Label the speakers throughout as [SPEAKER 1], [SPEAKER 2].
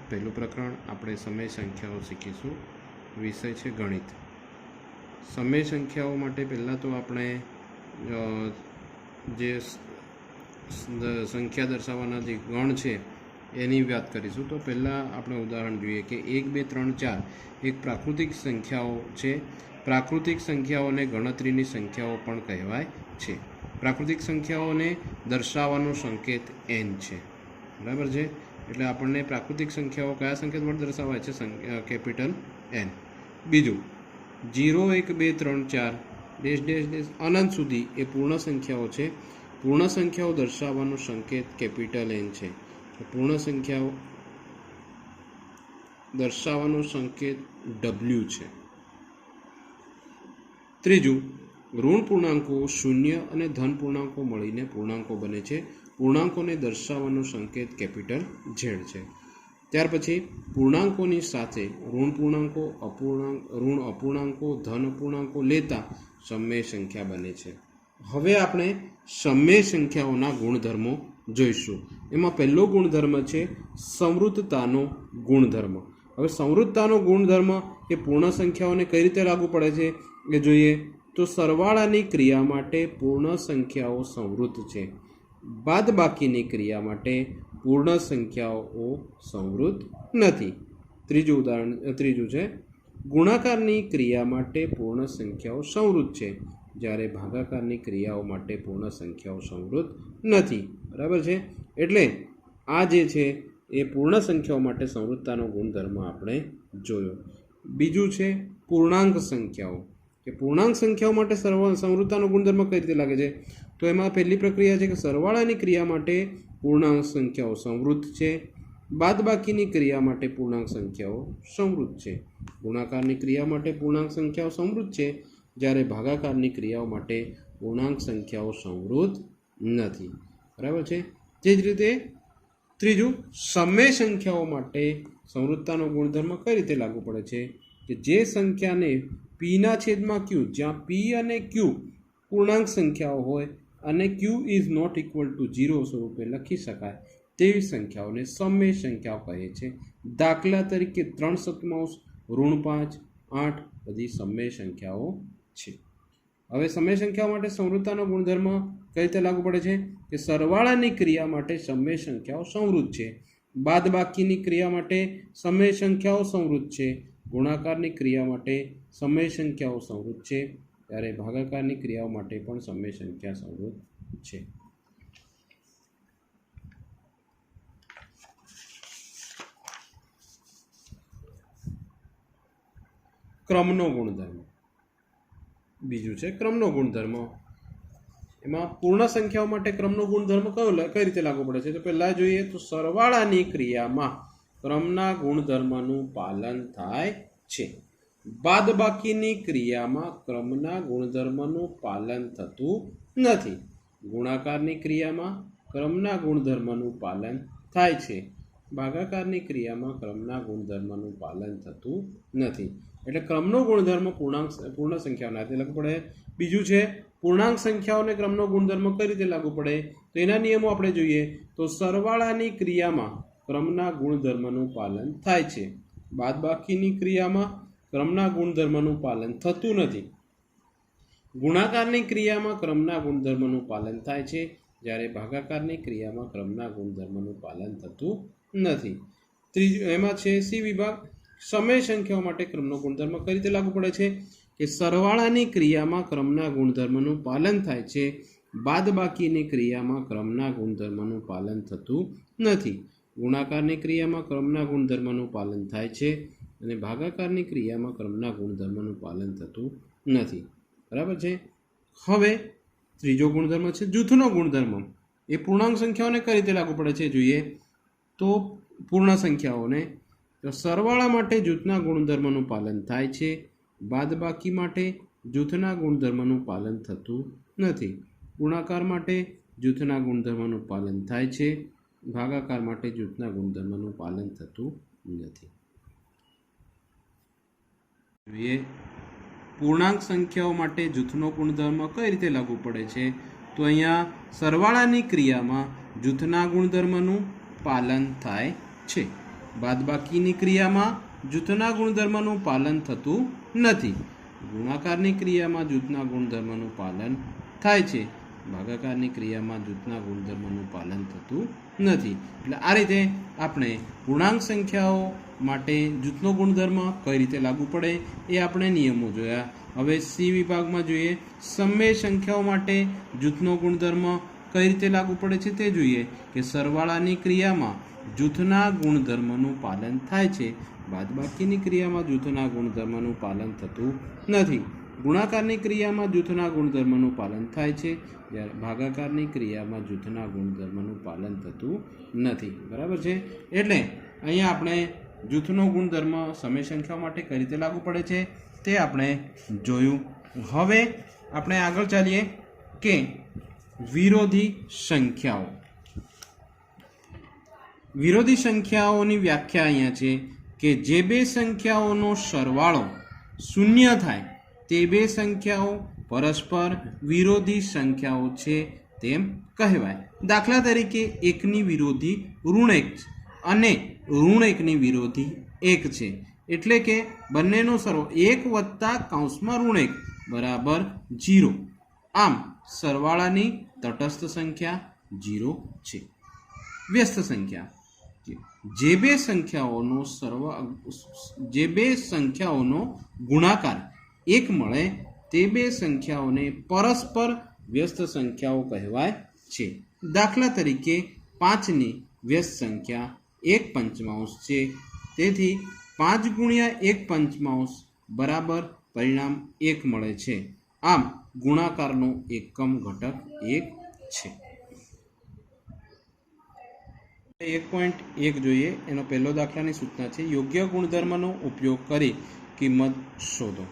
[SPEAKER 1] પહેલું પ્રકરણ આપણે સમય સંખ્યાઓ શીખીશું. વિષય છે ગણિત. સમય સંખ્યાઓ માટે પહેલાં તો આપણે જે સંખ્યા દર્શાવવાના જે ગણ છે એની વાત કરીશું. તો પહેલાં આપણે ઉદાહરણ જોઈએ કે 1, 2, 3, 4 એક પ્રાકૃતિક સંખ્યાઓ છે. પ્રાકૃતિક સંખ્યાઓને ગણતરીની સંખ્યાઓ પણ કહેવાય છે. પ્રાકૃતિક સંખ્યાઓને દર્શાવવાનો સંકેત n છે. બરાબર છે. એટલે આપણને પ્રાકૃતિક સંખ્યાઓ કયા સંકેત વડે દર્શાવાય છે? Capital n. બીજું 0, 1, 2, 3, 4 ડેશ ડેશ ડેશ અનંત સુધી એ પૂર્ણ સંખ્યાઓ છે. પૂર્ણ સંખ્યાઓ દર્શાવવાનો સંકેત કેપિટલ n છે. પૂર્ણ સંખ્યાઓ દર્શાવવાનો સંકેત w છે. ત્રીજું ઋણ પૂર્ણાંકો, શૂન્ય અને ધન પૂર્ણાંકો મળીને પૂર્ણાંકો બને છે. પૂર્ણાંકોને દર્શાવવાનો સંકેત કેપિટલ z છે. ત્યાર પછી પૂર્ણાંકોની સાથે ઋણ પૂર્ણાંકો, ઋણ અપૂર્ણાંકો, ધન અપૂર્ણાંકો લેતા સમય સંખ્યા બને છે. હવે આપણે સમય સંખ્યાઓના ગુણધર્મો જોઈશું. એમાં પહેલો ગુણધર્મ છે સંવૃત્તતાનો ગુણધર્મ. હવે સંવૃત્તતાનો ગુણધર્મ એ પૂર્ણ સંખ્યાઓને કઈ રીતે લાગુ પડે છે એ જોઈએ. તો સરવાળાની ક્રિયા માટે પૂર્ણ સંખ્યાઓ સંવૃત્ત છે. બાદબાકીની ક્રિયા માટે પૂર્ણ સંખ્યાઓ સંવૃત્ત નથી. ત્રીજું છે ગુણાકારની ક્રિયા માટે પૂર્ણ સંખ્યાઓ સંવૃત્ત છે, જ્યારે ભાગાકારની ક્રિયાઓ માટે પૂર્ણ સંખ્યાઓ સંવૃત્ત નથી. બરાબર છે. એટલે આ જે છે એ પૂર્ણ સંખ્યાઓ માટે સંવૃત્તતાનો ગુણધર્મ આપણે જોયો. બીજું છે પૂર્ણાંક સંખ્યાઓ. કે પૂર્ણાંક સંખ્યાઓ માટે સંવૃત્તતાનો ગુણધર્મ કઈ રીતે લાગે છે? તો એમાં પહેલી પ્રક્રિયા છે કે સરવાળાની ક્રિયા માટે પૂર્ણાંક સંખ્યાઓ સંવૃત્ત છે. બાદબાકીની ક્રિયા માટે પૂર્ણાંક સંખ્યાઓ સંવૃત્ત છે. ગુણાકારની ક્રિયા માટે પૂર્ણાંક સંખ્યાઓ સંવૃત્ત છે, જ્યારે ભાગાકારની ક્રિયાઓ માટે પૂર્ણાંક સંખ્યાઓ સંવૃત્ત નથી. બરાબર છે. તે જ રીતે ત્રીજું સમય સંખ્યાઓ માટે સંવૃત્તતાનો ગુણધર્મ કઈ રીતે લાગુ પડે છે? કે જે સંખ્યાને પીના છેદમાં ક્યુ, જ્યાં પી અને ક્યુ પૂર્ણાંક સંખ્યાઓ હોય અને ક્યુ ઇઝ નોટ ઇક્વલ ટુ 0 સ્વરૂપે લખી શકાય તેવી સંખ્યાઓને સમય સંખ્યાઓ કહે છે. દાખલા તરીકે 3/7, ઋણ 5, 8 બધી સમય સંખ્યાઓ છે. હવે સમય સંખ્યાઓ માટે સંવૃત્તતાનો ગુણધર્મ કઈ રીતે લાગુ પડે છે? કે સરવાળાની ક્રિયા માટે સમય સંખ્યાઓ સંવૃત્ત છે. બાદબાકીની ક્રિયા માટે સમય સંખ્યાઓ સંવૃત્ત છે. ગુણાકારની ક્રિયા માટે સમય સંખ્યાઓ સંવૃત્ત છે, ત્યારે ભાગાકારની ક્રિયાઓ માટે પણ સમય સંખ્યા સંવૃત્ત છે. ક્રમનો ગુણધર્મ. બીજું છે ક્રમનો ગુણધર્મ. એમાં પૂર્ણ સંખ્યાઓ માટે ક્રમનો ગુણધર્મ કઈ રીતે લાગુ પડે છે? તો પહેલા જોઈએ તો સરવાળાની ક્રિયામાં ક્રમના ગુણધર્મનું પાલન થાય છે. બાદબાકીની ક્રિયામાં ક્રમના ગુણધર્મનું પાલન થતું નથી. ગુણાકારની ક્રિયામાં ક્રમના ગુણધર્મનું પાલન થાય છે. ભાગાકારની ક્રિયામાં ક્રમના ગુણધર્મનું પાલન થતું નથી. એટલે ક્રમનો ગુણધર્મ પૂર્ણ સંખ્યાઓના રીતે લાગુ પડે. બીજું છે પૂર્ણાંક સંખ્યાઓને ક્રમનો ગુણધર્મ કઈ રીતે લાગુ પડે? તો એના નિયમો આપણે જોઈએ તો સરવાળાની ક્રિયામાં ક્રમના ગુણધર્મનું પાલન થાય છે. બાદબાકીની ક્રિયામાં ક્રમના ગુણધર્મનું પાલન થતું નથી. ગુણાકારની ક્રિયામાં ક્રમના ગુણધર્મનું પાલન થાય છે, જ્યારે ભાગાકારની ક્રિયામાં ક્રમના ગુણધર્મનું પાલન થતું નથી. ત્રીજું એમાં છે સી વિભાગ. સમય સંખ્યાઓ માટે ક્રમનો ગુણધર્મ કઈ રીતે લાગુ પડે છે? કે સરવાળાની ક્રિયામાં ક્રમના ગુણધર્મનું પાલન થાય છે. બાદબાકીની ક્રિયામાં ક્રમના ગુણધર્મનું પાલન થતું નથી. ગુણાકારની ક્રિયામાં ક્રમના ગુણધર્મનું પાલન થાય છે અને ભાગાકારની ક્રિયામાં ક્રમના ગુણધર્મનું પાલન થતું નથી. બરાબર છે. હવે ત્રીજો ગુણધર્મ છે જૂથનો ગુણધર્મ. એ પૂર્ણાંક સંખ્યાઓને કઈ રીતે લાગુ પડે છે જોઈએ તો પૂર્ણ સંખ્યાઓને તો સરવાળા માટે જૂથના ગુણધર્મનું પાલન થાય છે. બાદબાકી માટે જૂથના ગુણધર્મનું પાલન થતું નથી. ગુણાકાર માટે જૂથના ગુણધર્મનું પાલન થાય છે. ભાગાકાર માટે જૂથના ગુણધર્મનું પાલન થતું નથી. જોઈએ પૂર્ણાંક સંખ્યાઓ માટે જૂથનો ગુણધર્મ કઈ રીતે લાગુ પડે છે? તો અહીંયા સરવાળાની ક્રિયામાં જૂથના ગુણધર્મનું પાલન થાય છે. બાદબાકીની ક્રિયામાં જૂથના ગુણધર્મનું પાલન થતું નથી. ગુણાકારની ક્રિયામાં જૂથના ગુણધર્મનું પાલન થાય છે, ભાગાકારની ક્રિયામાં જૂથના ગુણધર્મનું પાલન થતું નથી. એટલે આ રીતે આપણે પૂર્ણાંક સંખ્યાઓ માટે જૂથનો ગુણધર્મ કઈ રીતે લાગુ પડે એ આપણે નિયમો જોયા. હવે સી વિભાગમાં જોઈએ સમય સંખ્યાઓ માટે જૂથનો ગુણધર્મ કઈ રીતે લાગુ પડે છે તે જોઈએ કે સરવાળાની ક્રિયામાં જૂથના ગુણધર્મનું પાલન થાય છે, બાદબાકીની ક્રિયામાં જૂથના ગુણધર્મનું પાલન થતું નથી. ગુણાકારની ક્રિયામાં જૂથના ગુણધર્મનું પાલન થાય છે, જ્યારે ભાગાકારની ક્રિયામાં જૂથના ગુણધર્મનું પાલન થતું નથી. બરાબર છે. એટલે અહીંયા આપણે જૂથનો ગુણધર્મ સમય સંખ્યાઓ માટે કઈ રીતે લાગુ પડે છે તે આપણે જોયું. હવે આપણે આગળ ચાલીએ કે વિરોધી સંખ્યાઓ. વિરોધી સંખ્યાઓની વ્યાખ્યા અહીંયા છે કે જે બે સંખ્યાઓનો સરવાળો શૂન્ય થાય તે બે સંખ્યાઓ પરસ્પર વિરોધી સંખ્યાઓ છે તેમ કહેવાય. દાખલા તરીકે એકની વિરોધી ઋણ 1 અને ઋણ 1ની વિરોધી 1 છે, એટલે કે બંનેનો સરવાળો 1 વત્તા કૌંસમાં ઋણ 1 બરાબર 0. આમ સરવાળાની તટસ્થ સંખ્યા 0 છે. વ્યસ્ત સંખ્યા જે બે સંખ્યાઓનો ગુણાકાર 1 મળે તે બે સંખ્યાઓને પરસ્પર વ્યસ્ત સંખ્યાઓ કહેવાય છે. દાખલા તરીકે 5ની વ્યસ્ત સંખ્યા 1/5 છે, તેથી 5 ગુણ્યા 1/5 બરાબર પરિણામ 1 મળે છે. આમ ગુણાકારનો એકમ ઘટક 1 છે. 1.1 જોઈએ. એનો પહેલો દાખલાની સૂચના છે યોગ્ય ગુણધર્મનો ઉપયોગ કરી કિંમત શોધો.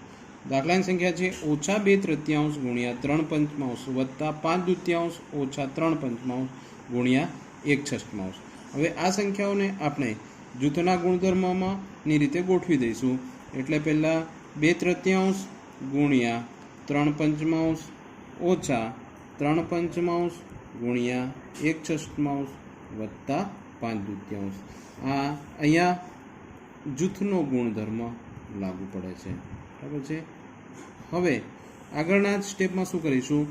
[SPEAKER 1] દાખલાની સંખ્યા છે -2/3 ગુણ્યા 3/5 વત્તા 5/2 ઓછા 3/5 ગુણ્યા 1/6. હવે આ સંખ્યાઓને આપણે જૂથના ગુણધર્મમાં ની રીતે ગોઠવી દઈશું. એટલે પહેલાં 2/3 ગુણ્યા 3/5 ઓછા 3/5 ગુણ્યા 1/6 વત્તા 5/2. આ અહીંયા જૂથનો ગુણધર્મ લાગુ પડે છે. બરાબર છે. હવે આગળના સ્ટેપમાં શું કરીશું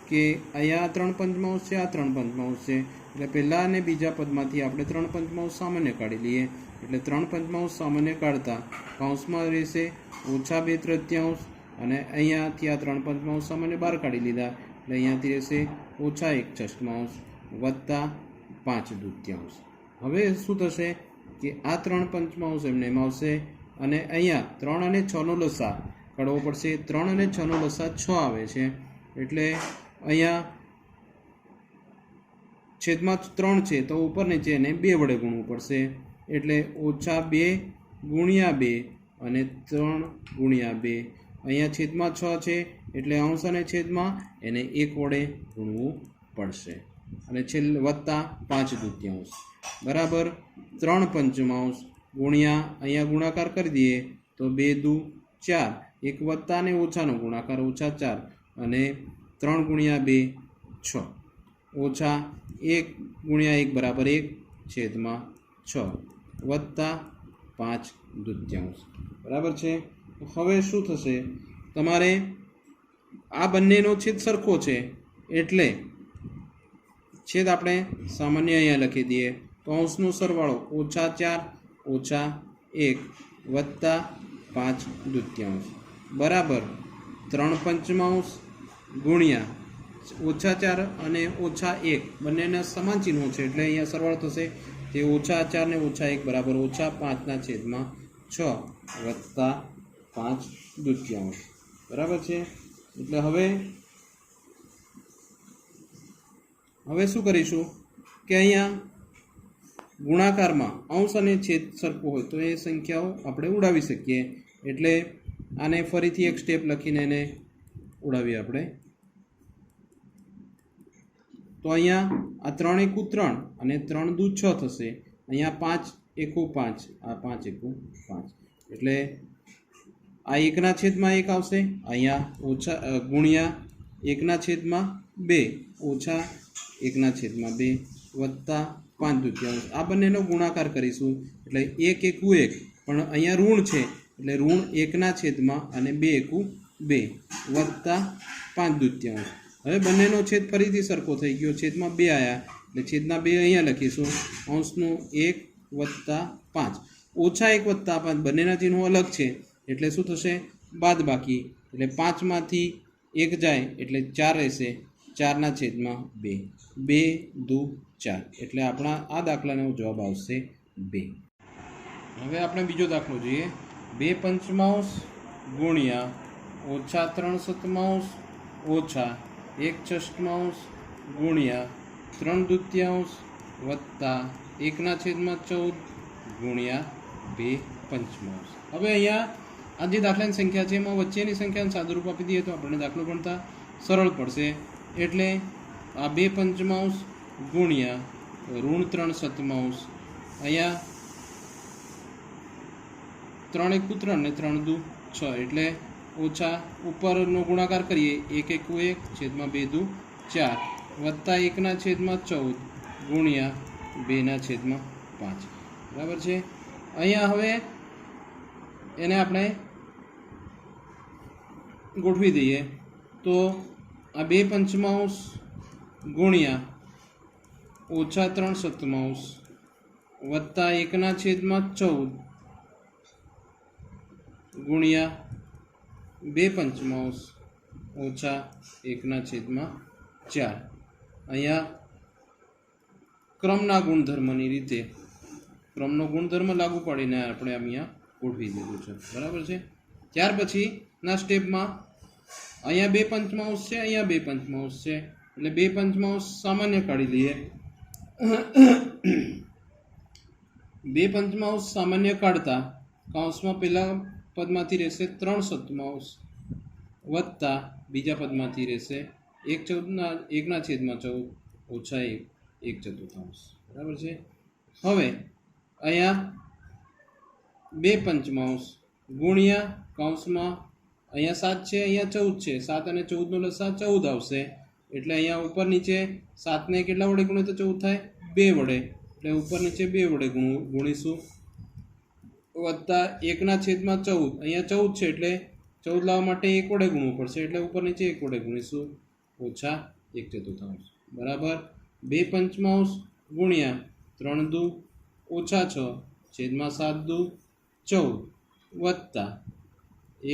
[SPEAKER 1] કે અહીંયા 3/5 છે, આ 3/5 છે, એટલે પહેલા અને બીજા પદમાંથી આપણે 3/5 સામાન્ય કાઢી લઈએ. એટલે 3/5 સામાન્ય કાઢતા કૌંસમાં રહેશે -2/3 અને અહીંયાથી આ 3/5 સામાન્ય બહાર કાઢી લીધા એટલે અહીંયાથી રહેશે -1/6 વત્તા 5/2. હવે શું થશે કે આ 3/5 એમને એમ આવશે અને અહીંયા 3 અને 6નો લસા કાઢવો પડશે. 3 અને 6નો લસા 6 આવે છે, એટલે અહીંયા છેદમાં 3 છે તો ઉપર નીચે એને 2 વડે ગુણવું પડશે. એટલે -2 ગુણ્યા 2 અને 3 ગુણ્યા 2. અહીંયા છેદમાં 6 છે એટલે અંશ અને છેદમાં એને 1 વડે ગુણવું પડશે અને છેલ્લે વત્તા 5/2 બરાબર 3/5 ગુણ્યા અહીંયા ગુણાકાર કરી દઈએ તો 2 × 4, 1 વત્તા અને ઓછાનો ગુણાકાર -4 અને 3 ગુણ્યા 2 6 ઓછા 1 ગુણ્યા 1 બરાબર 1/6 વત્તા 5/2 બરાબર છે. હવે શું થશે, તમારે આ બંનેનો છેદ સરખો છે એટલે છેદ આપણે સામાન્ય અહીંયા લખી દઈએ તો અંશનો સરવાળો -4 ઓછા 1 વત્તા 5/2 બરાબર 3/5 ગુણ્યા -4 અને -1 બંનેના સમાન ચિહ્નો છે એટલે અહીંયા સરવાળો થશે તે -4 ને -1 બરાબર -5/6 વત્તા 5/2 બરાબર છે. એટલે હવે શું કરીશું કે અહીંયા ગુણાકારમાં અંશ અને છેદ સરખો હોય તો એ સંખ્યાઓ આપણે ઉડાવી શકીએ. એટલે આને ફરીથી એક સ્ટેપ લખીને એને ઉડાવીએ આપણે. તો અહીંયા આ 3 × 1 = 3 અને 3 × 2 = 6 થશે. અહીંયા 5 × 1 = 5, આ 5 × 1 = 5 એટલે આ 1/1 આવશે. અહીંયા ઓછા ગુણ્યા 1/2 ઓછા 1/2 વત્તા 5/2 આ બંનેનો ગુણાકાર કરીશું એટલે 1 એકુ 1 પણ અહીંયા ઋણ છે એટલે ઋણ 1/2 અને 2 એકુ 2 વત્તા 5/2. હવે બંનેનો છેદ ફરીથી સરખો થઈ ગયો, છેદમાં 2 આવ્યા એટલે છેદના 2 અહીંયા લખીશું, અંશનું 1 વત્તા 5 ઓછા 1 વત્તા 5 બંનેના ચિહ્નો અલગ છે એટલે શું થશે બાદ બાકી, એટલે 5માંથી 1 જાય એટલે 4 રહેશે, 4/2 2 4 એટલે આપણા આ દાખલાનો જવાબ આવશે 2. હવે આપણે બીજો દાખલો જોઈએ. 2/5 ગુણ્યા ઓછા 3/7 ઓછા 1/6 ગુણ્યા 3/2 વત્તા 1/14 ગુણ્યા 2/5. હવે અહીંયા આ જે દાખલાની સંખ્યા છે એમાં વચ્ચેની સંખ્યાને સાદુરૂપ આપી દઈએ તો આપણને દાખલો ગણતા સરળ પડશે. એટલે આ 2/5 ગુણ્યા -3/7 અહીંયા 3 એકુ 3 ને 3 દુ 6 એટલે ઓછા ઉપરનો ગુણાકાર કરીએ 1 એકુ 1 છેદમાં 2 દુ 4 વત્તા 1/14 ગુણ્યા 2/5. બરાબર છે. અહીંયા હવે એને આપણે ગોઠવી દઈએ તો આ 2/5 ગુણ્યા ઓછા 3/7 વત્તા 1/14 ગુણ્યા 2/5 ઓછા 1/4 અહીંયા ક્રમના ગુણધર્મની રીતે ક્રમનો ગુણધર્મ લાગુ પાડીને આપણે અહીંયા ગોઠવી દીધું છે. બરાબર છે. ત્યાર પછીના સ્ટેપમાં અહીંયા 2/5 છે, અહીંયા 2/5 છે એટલે 2/5 સામાન્ય કાઢી લઈએ. 2/5 સામાન્ય કાઢતા કૌંસમાં પહેલા પદમાંથી રહેશે 3/7 વત્તા બીજા પદમાંથી રહેશે 1/14 ઓછા 1/4. બરાબર છે. હવે અહીંયા 2/5 ગુણ્યા કૌંસમાં અહીંયા 7 છે, અહીંયા 14 છે, 7 અને 14નો લસા 14 આવશે એટલે અહીંયા ઉપર નીચે 7ને કેટલા વડે ગુણે તો 14 થાય 2 વડે એટલે ઉપર નીચે 2 વડે ગુણીશું વત્તા 1/14 અહીંયા 14 છે એટલે 14 લાવવા માટે 1 વડે ગુણવું પડશે એટલે ઉપર નીચે 1 વડે ગુણીશું ઓછા 1/4. બરાબર. 2/5 ગુણ્યા 3 દુ ઓછા 6 છેદમાં 7 દુ 14 વત્તા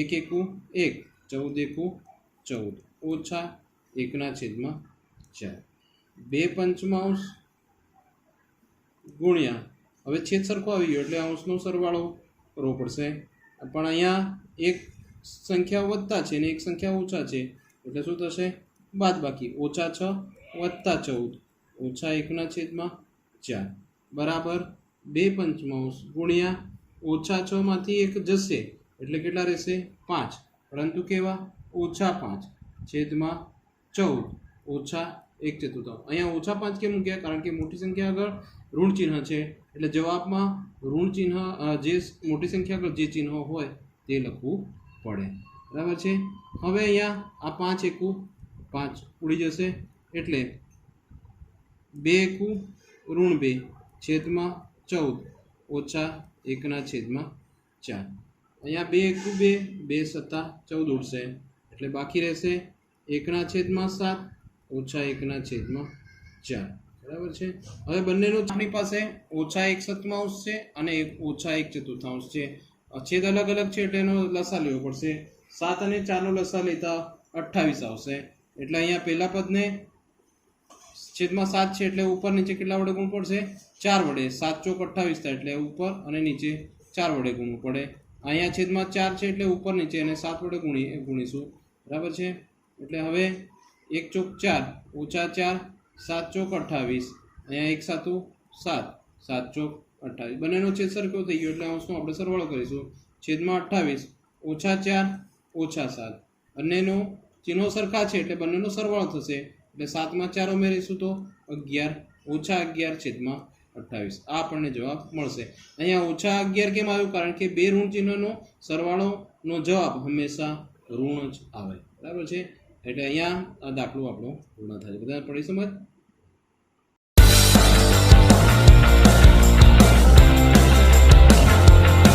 [SPEAKER 1] 1 એકુ 1 14 એકુ 14 ઓછા 1/4. 2/5 ગુણ્યા હવે છેદ સરખો આવી ગયો એટલે અંશનો સરવાળો કરવો પડશે, પણ અહીંયા એક સંખ્યા વત્તા છે ને એક સંખ્યા ઓછા છે એટલે શું થશે બાદ બાકી, ઓછા 6 વત્તા 14 ઓછા 1/4 બરાબર 2/5 ગુણ્યા ઓછા 6માંથી 1 જશે એટલે કેટલા રહેશે 5, પરંતુ કેવા ઓછા 5 છેદમાં 14 ઓછા 1/4. અહીંયા ઓછા 5 કેમ મૂક્યા? કારણ કે મોટી સંખ્યા આગળ ઋણ ચિહ્ન છે એટલે જવાબમાં ઋણ ચિહ્ન જે મોટી સંખ્યા આગળ જે ચિહ્ન હોય તે લખવું પડે. બરાબર છે. હવે અહીંયા આ 5 એકુ 5 ઉડી જશે એટલે 2 એકુ -2 છેદમાં 14 ઓછા 1/4. અહીંયા 2 એકુ 2 2 સત્તા 14 ઉડશે એટલે બાકી રહેશે 1/7 ઓછા 1/4. બરાબર છે. હવે બંનેનો આપણી પાસે ઓછા 1/7 છે અને ઓછા 1/4 છે. છેદ અલગ અલગ છે એટલે એનો લસા લેવો પડશે. 7 અને 4નો લસા લેતા 28 આવશે એટલે અહીંયા પહેલા પદને છેદમાં 7 છે એટલે ઉપર નીચે કેટલા વડે ગુણવું પડશે 4 વડે. 7 ચોક 28 થાય એટલે ઉપર અને નીચે 4 વડે ગુણવું પડે. અહીંયા છેદમાં 4 છે એટલે ઉપર નીચે અને 7 વડે ગુણીશું. બરાબર છે. એટલે હવે 1 ચોક 4 ઓછા 4 7 ચોક 28 અહીંયા 1 સાતું 7 7 ચોક 28 બંનેનો છેદ સરખો થઈ ગયો એટલે અંશનો આપણે સરવાળો કરીશું. છેદમાં 28 ઓછા 4 ઓછા 7 બંનેનો ચિહ્નો સરખા છે એટલે બંનેનો સરવાળો થશે એટલે 7માં 4 ઉમેરીશું તો 11 ઓછા 11 છેદમાં 28. આ આપણને જવાબ મળશે. અહીંયા ઓછા 11 કેમ આવ્યું? કારણ કે બે ઋણ ચિહ્નનો સરવાળોનો જવાબ હંમેશા ઋણ જ આવે. બરાબર છે. એટલે અહીંયા આ દાખલો આપણો પૂર્ણ થાય છે. બધા પડી સમજ?